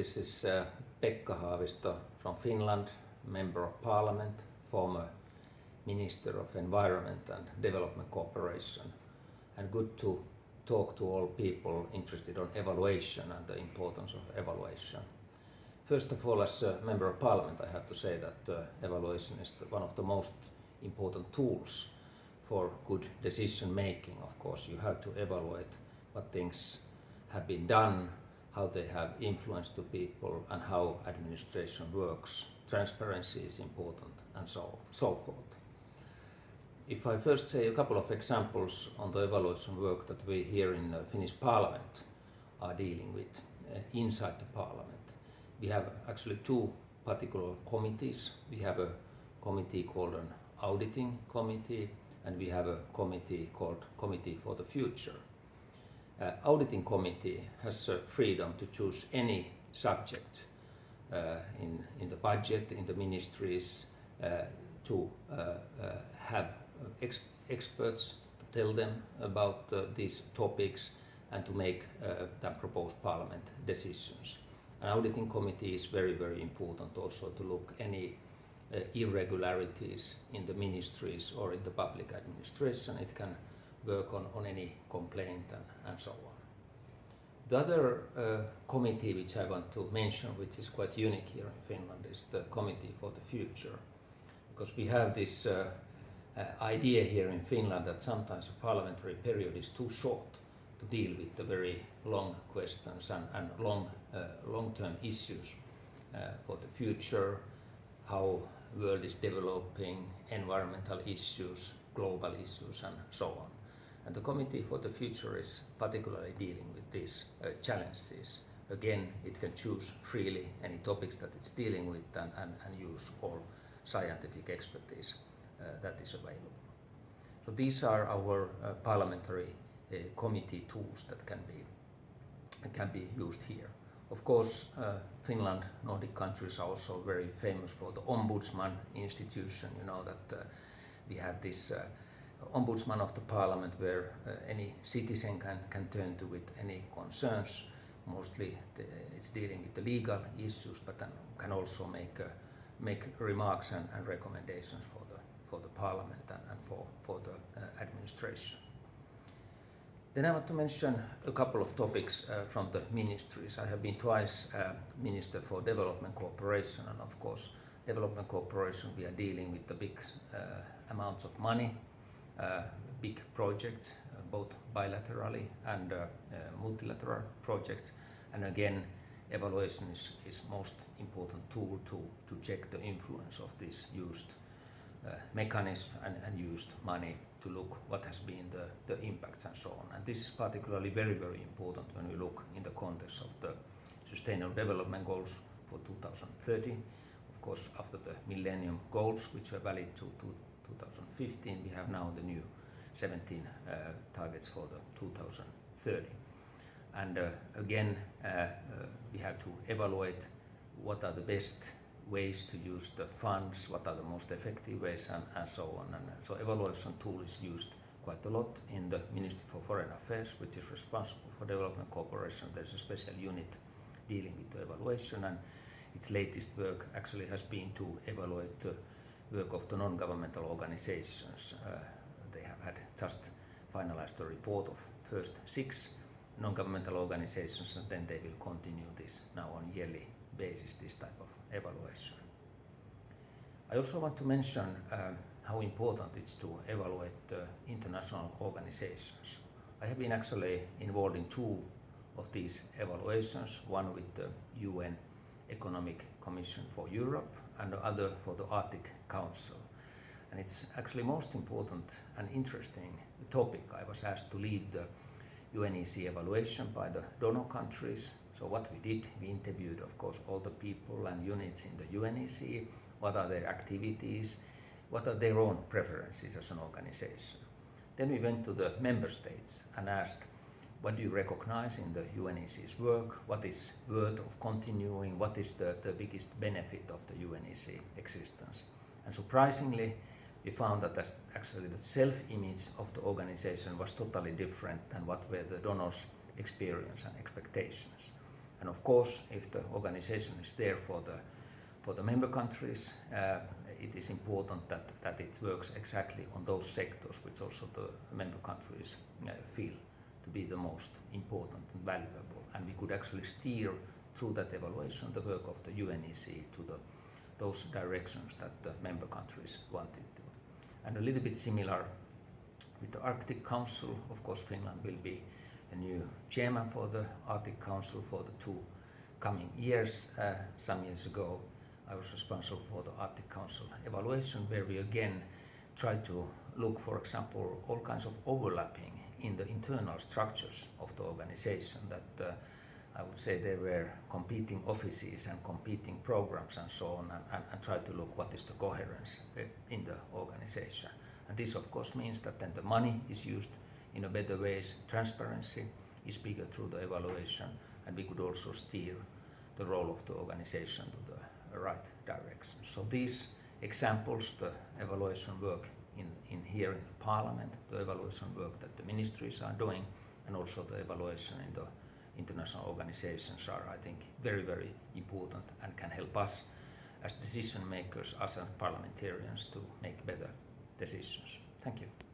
this is Pekka Haavisto from Finland, Member of Parliament, former Minister of Environment and Development Cooperation, and good to talk to all people interested on evaluation and the importance of evaluation. First of all, as a Member of Parliament, I have to say that evaluation is one of the most important tools for good decision making. Of course, you have to evaluate what things have been done, how they have influenced the people, and how administration works. Transparency is important, and so forth. If I first say a couple of examples on the evaluation work that we here in the Finnish Parliament are dealing with inside the Parliament. We have actually two particular committees. We have a committee called an Auditing Committee, and we have a committee called Committee for the Future. Auditing Committee has freedom to choose any subject in the budget, in the ministries, to have experts to tell them about these topics and to make the proposed Parliament decisions. An Auditing Committee is very, very important also to look any irregularities in the ministries or in the public administration. It can work on any complaint and so on. The other committee which I want to mention, which is quite unique here in Finland, is the Committee for the Future. Because we have this idea here in Finland that sometimes a parliamentary period is too short to deal with the very long questions and long-term issues for the future, how the world is developing, environmental issues, global issues, and so on. And the Committee for the Future is particularly dealing with these challenges. Again, it can choose freely any topics that it's dealing with and use all scientific expertise that is available. So these are our parliamentary committee tools that can be used here. Of course, Finland, Nordic countries are also very famous for the Ombudsman institution. You know that we have this Ombudsman of the Parliament where any citizen can turn to with any concerns. Mostly it's dealing with the legal issues, but then can also make remarks and recommendations for the Parliament and for the administration. Then I want to mention a couple of topics from the ministries. I have been twice Minister for Development Cooperation, and of course development cooperation we are dealing with the big amounts of money, big projects, both bilaterally and multilateral projects, and again evaluation is most important tool to check the influence of this used mechanism and used money to look what has been the impacts and so on. And this is particularly very, very important when we look in the context of the Sustainable Development Goals for 2030. Of course, after the Millennium Goals, which were valid to 2015, we have now the new 17 targets for the 2030. And again, we have to evaluate what are the best ways to use the funds, what are the most effective ways, and so on. And so evaluation tool is used quite a lot in the Ministry for Foreign Affairs, which is responsible for development cooperation. There's a special unit dealing with the evaluation, and its latest work actually has been to evaluate the work of the non-governmental organizations. They have had just finalized a report of first 6 non-governmental organizations, and then they will continue this now on yearly basis, this type of evaluation. I also want to mention how important it's to evaluate international organizations. I have been actually involved in 2 of these evaluations, one with the UN Economic Commission for Europe and the other for the Arctic Council. And it's actually most important and interesting topic. I was asked to lead the UNEC evaluation by the donor countries. So what we did, we interviewed, of course, all the people and units in the UNEC, what are their activities, what are their own preferences as an organization. Then we went to the member states and asked, what do you recognize in the UNEC's work, what is worth of continuing, what is the biggest benefit of the UNEC existence. And surprisingly, we found that actually the self-image of the organization was totally different than what were the donors' experience and expectations. And of course, if the organization is there for the member countries, it is important that it works exactly on those sectors which also the member countries feel to be the most important and valuable. And we could actually steer through that evaluation the work of the UNEC to those directions that the member countries wanted to. And a little bit similar with the Arctic Council. Of course, Finland will be a new chairman for the Arctic Council for the 2 coming years. Some years ago, I was responsible for the Arctic Council evaluation, where we again try to look, for example, all kinds of overlapping in the internal structures of the organization. That I would say there were competing offices and competing programs and so on, and try to look what is the coherence in the organization. And this of course means that then the money is used in a better ways, transparency is bigger through the evaluation, and we could also steer the role of the organization to the right direction. So these examples, the evaluation work in here in the Parliament, the evaluation work that the ministries are doing, and also the evaluation in the international organizations are, I think, very, very important and can help us as decision makers, us as parliamentarians, to make better decisions. Thank you.